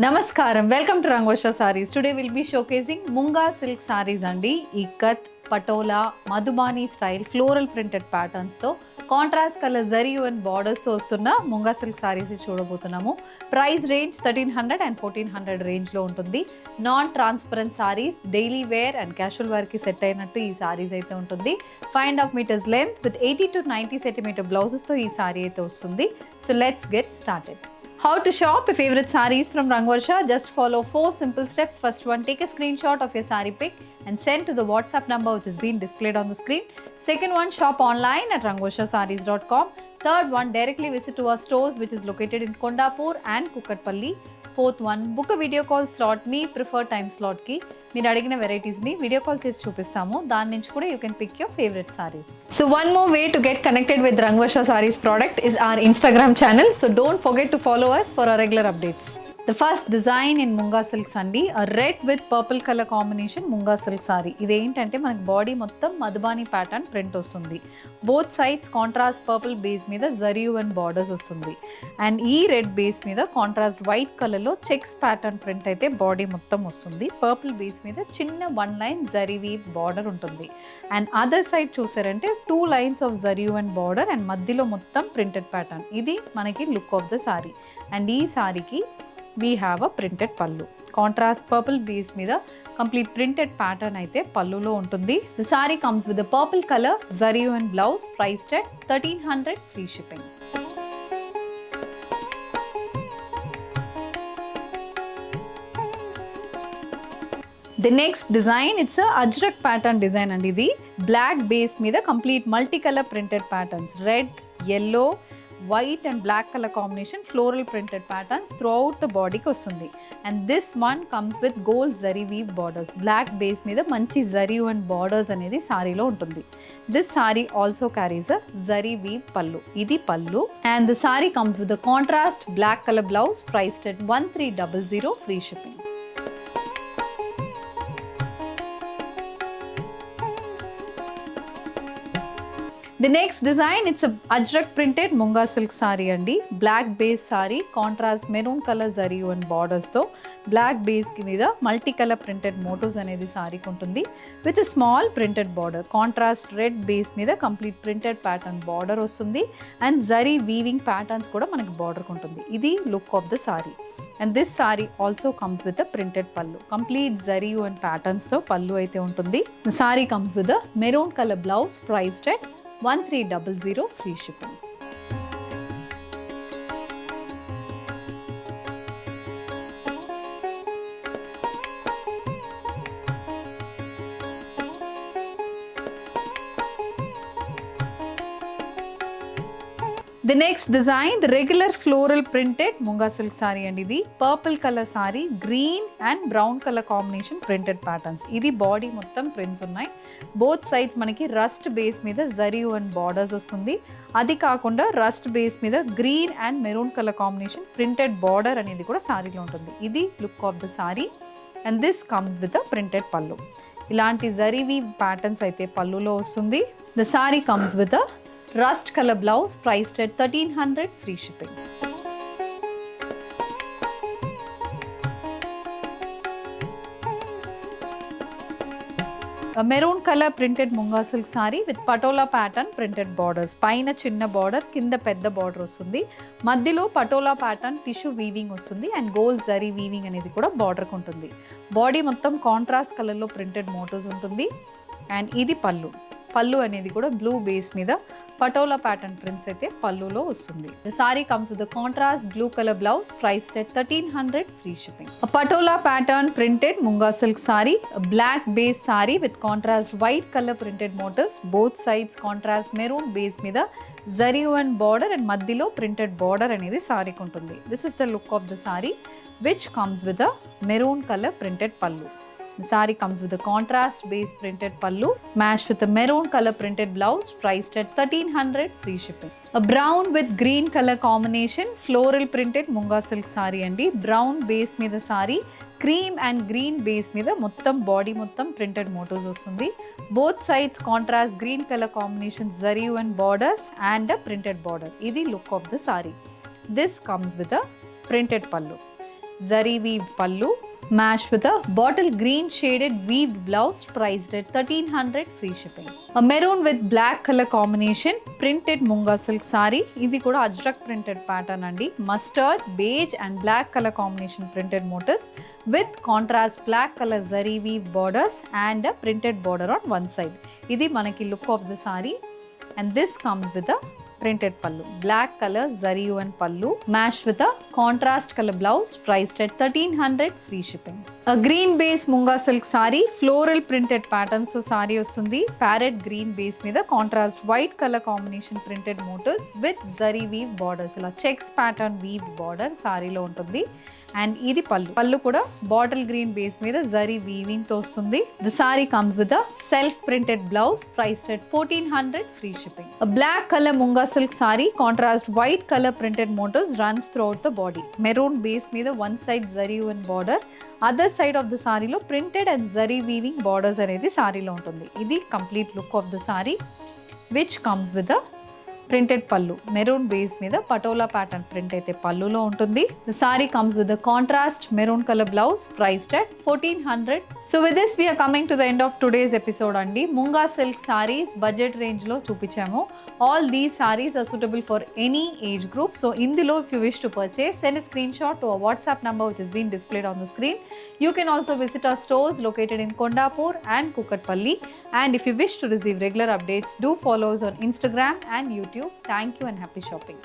Namaskaram, welcome to Rangosha Sarees. Today we'll be showcasing Munga silk sarees andi. Ikat, patola, madhubani style floral printed patterns తో contrast colour zari and borders తో వస్తున్న munga silk saris చూడబోతున్నాము. Price range 1300 and 1400 range లో ఉంటుంది. Non transparent sarees, daily wear and casual wear కి set అయినట్టు ఈ సారీస్ అయితే ఉంటుంది. 5.5 meters length with 80 to 90 centimeter blouses తో ఈ సారీ అయితే వస్తుంది. So let's get started. How to shop your favorite sarees from Rangvarsha? Just follow 4 simple steps. First one, take a screenshot of your saree pic and send to the WhatsApp number which is being displayed on the screen. Second one, shop online at rangvarshasarees.com. Third one, directly visit to our stores which is located in Kondapur and Kukatpalli. Fourth one, book a video call slot. Me prefer time slot ki మీరు అడిగిన varieties ని video call చేసి చూపిస్తాము. దాని నుంచి కూడా you can pick your favourite sarees. So one more way to get connected with Rangvarsha Sarees product is our Instagram channel. So don't forget to follow us for our regular updates. The first design in Munga silk andi, a red with purple color combination Munga silk saree. ఇది ఏంటంటే మనకి body మొత్తం Madhubani pattern print వస్తుంది. Both sides contrast purple base మీద zari and borders వస్తుంది. And ఈ red base మీద contrast white colour లో చెక్స్ ప్యాటర్న్ ప్రింట్ అయితే బాడీ మొత్తం వస్తుంది. పర్పుల్ బేస్ మీద చిన్న 1 line జరీ వీవ్ బార్డర్ ఉంటుంది. అండ్ అదర్ సైడ్ చూసారంటే 2 lines of zari and border and మధ్యలో మొత్తం ప్రింటెడ్ ప్యాటర్న్. ఇది మనకి look of the sorry. And ఈ సారీకి we have a printed pallu. Contrast purple base మీద complete printed pattern అయితే పల్లులో ఉంటుంది. The saree comes with a purple color zari and blouse priced at 1300 free shipping. The next design, it's a ajrak pattern design and ఇది black base మీద complete multicolor printed patterns, red, yellow, white and black color combination floral printed patterns throughout the body కి వస్తుంది. And this one comes with gold zari weave borders. Black base మీద మంచి zari and borders అనేది సారీలో ఉంటుంది. This saree also carries a zari weave pallu. ఇది pallu and the saree comes with a contrast black color blouse priced at 1300 free shipping. The next design, it's a ajrak printed Munga silk saree andi. Black base saree, contrast maroon color zari and borders తో black base కి మీద multi color printed motifs అనేది sorry ఉంటుంది. With a small printed border, contrast red base మీద complete printed pattern border వస్తుంది. And zari weaving patterns కూడా మనకి border ఉంటుంది. ఇది look of the saree. And this saree also comes with a printed pallu. Complete zari and patterns తో పల్లు అయితే ఉంటుంది. The saree comes with a maroon color blouse priced at 1300 free shipping. The next design, the regular floral printed Munga silk saree and ఇది purple color saree, green and brown color combination printed patterns. ఇది body మొత్తం prints ఉన్నాయి. Both sides మనకి rust base మీద zari and borders వస్తుంది. అది కాకుండా rust base మీద green and maroon colour combination printed border అనేది కూడా సారీలో ఉంటుంది. ఇది look of the sorry and this comes with a printed పల్లు. ఇలాంటి జరీ వీవ్ ప్యాటర్న్స్ అయితే పల్లులో వస్తుంది. The sari comes with a rust color blouse priced at 1300 free shipping. A maroon color printed Munga silk saree with patola pattern printed borders. పైన చిన్న border, కింద పెద్ద border వస్తుంది. మధ్యలో పటోలా ప్యాటర్న్ టిష్యూ వీవింగ్ వస్తుంది అండ్ గోల్డ్ జరీ వీవింగ్ అనేది కూడా బార్డర్కి ఉంటుంది. బాడీ మొత్తం కాంట్రాస్ట్ కలర్లో ప్రింటెడ్ మోటివ్స్ ఉంటుంది. అండ్ ఇది పల్లు. పల్లు అనేది కూడా బ్లూ బేస్ మీద పటోలా ప్యాటర్న్ ప్రింట్స్ అయితే పల్లులో వస్తుంది. The saree comes with a contrast blue color blouse priced at 1300 free shipping. A patola pattern printed Munga silk saree, a black base saree with contrast white color printed motifs, both sides contrast maroon base మీద zari and border and మధ్యలో printed border అనేది సారీకి ఉంటుంది. This is the look of the saree which comes with a maroon color printed pallu. The saree comes with a contrast base printed pallu matched with a maroon color printed blouse priced at 1300 free shipping. A brown with green color combination floral printed Munga silk saree andi. Brown base మీద saree, cream and green base మీద మొత్తం body మొత్తం printed motifs వస్తుంది. Both sides contrast green color combination zari and borders and a printed border. ఇది look of the saree. This comes with a printed pallu. zari weave pallu, matched with a bottle green shaded weaved blouse priced at 1300 free shipping. A maroon with black color combination printed munga silk saree. Idi kuda ajrak printed pattern andi. Mustard, beige and black color combination printed motifs with contrast black color zari weave borders and a printed border on one side. Idi manaki look of the saree, and this comes with a printed pallu. Black color zari and pallu matched with a contrast color blouse priced at 1300 free shipping. A green base munga silk saree, floral printed patterns so saree ostundi. Parrot green base meeda contrast white color combination printed motifs with zari weave borders. Ila checks pattern weaved border saree lo untundi. And ఇది పళ్ళు కూడా bottle green base మీద zari weaving తో వస్తుంది. The sari comes with a self printed blouse priced at 1400 free shipping. A black colour munga silk sari contrast white colour printed motifs runs throughout the body. Maroon base మీద one side zari and border, other side of the సారీలో printed and zari weaving borders అనేది సారీలో ఉంటుంది. ఇది complete look of the sari which comes with a printed pallu. Maroon base మీద patola pattern print అయితే పళ్ళులో ఉంటుంది. The sari comes with the contrast maroon colour blouse priced at 1400. So with this we are coming to the end of today's episode అండి. Munga silk saris budget రేంజ్లో చూపించాము. All these saris are suitable for any age group. So ఇందులో if you wish to purchase, send a screenshot to our WhatsApp number which is being displayed on the screen. You can also visit our stores located in Kondapur and Kukatpalli. And if you wish to receive regular updates, do follow us on Instagram and YouTube. Thank you and happy shopping.